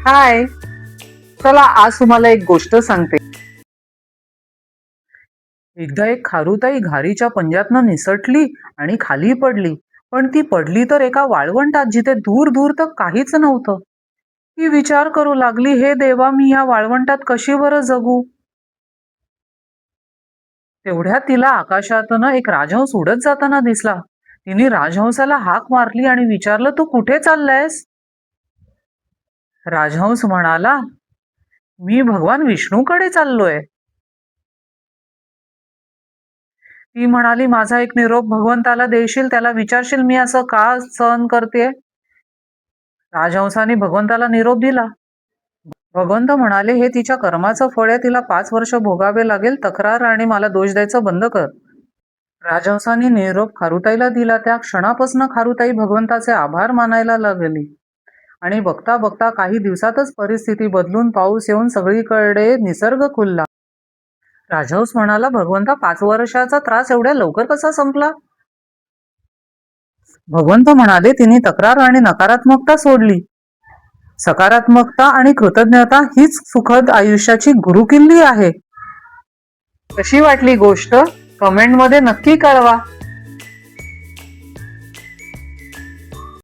हाय. चला आज तुम्हाला एक गोष्ट सांगते. एकदा एक खारुताई घारीच्या पंजातनं निसटली आणि खाली पडली. पण ती पडली तर एका वाळवंटात, जिथे दूर दूर तर काहीच नव्हतं. ती विचार करू लागली, हे देवा, मी या वाळवंटात कशी बरं जगू. तेवढ्यात तिला आकाशातनं एक राजहंस उडत जाताना दिसला. तिने राजहंसाला हाक मारली आणि विचारलं, तू कुठे चाललायस? राजहंस म्हणाला, मी भगवान विष्णूकडे चाललोय. ती म्हणाली, माझा एक निरोप भगवंताला देशील? त्याला विचारशील मी असं का सहन करते? राजहंसाने भगवंताला निरोप दिला. भगवंत म्हणाले, हे तिच्या कर्माचं फळ आहे, तिला 5 वर्ष भोगावे लागेल. तक्रार आणि मला दोष द्यायचं बंद कर. राजहंसाने निरोप खारुताईला दिला. त्या क्षणापासून खारुताई भगवंताचे आभार मानायला लागली. आणि बघता बघता काही दिवसातच परिस्थिती बदलून पाऊस येऊन सगळीकडे निसर्ग खुलला. राजहंस म्हणाला, भगवंता, 5 वर्षाचा त्रास एवढ्या लवकर कसा संपला? भगवंत म्हणाले, तिने तक्रार आणि नकारात्मकता सोडली. सकारात्मकता आणि कृतज्ञता हीच सुखद आयुष्याची गुरुकिल्ली आहे. कशी वाटली गोष्ट? कमेंटमध्ये नक्की कळवा.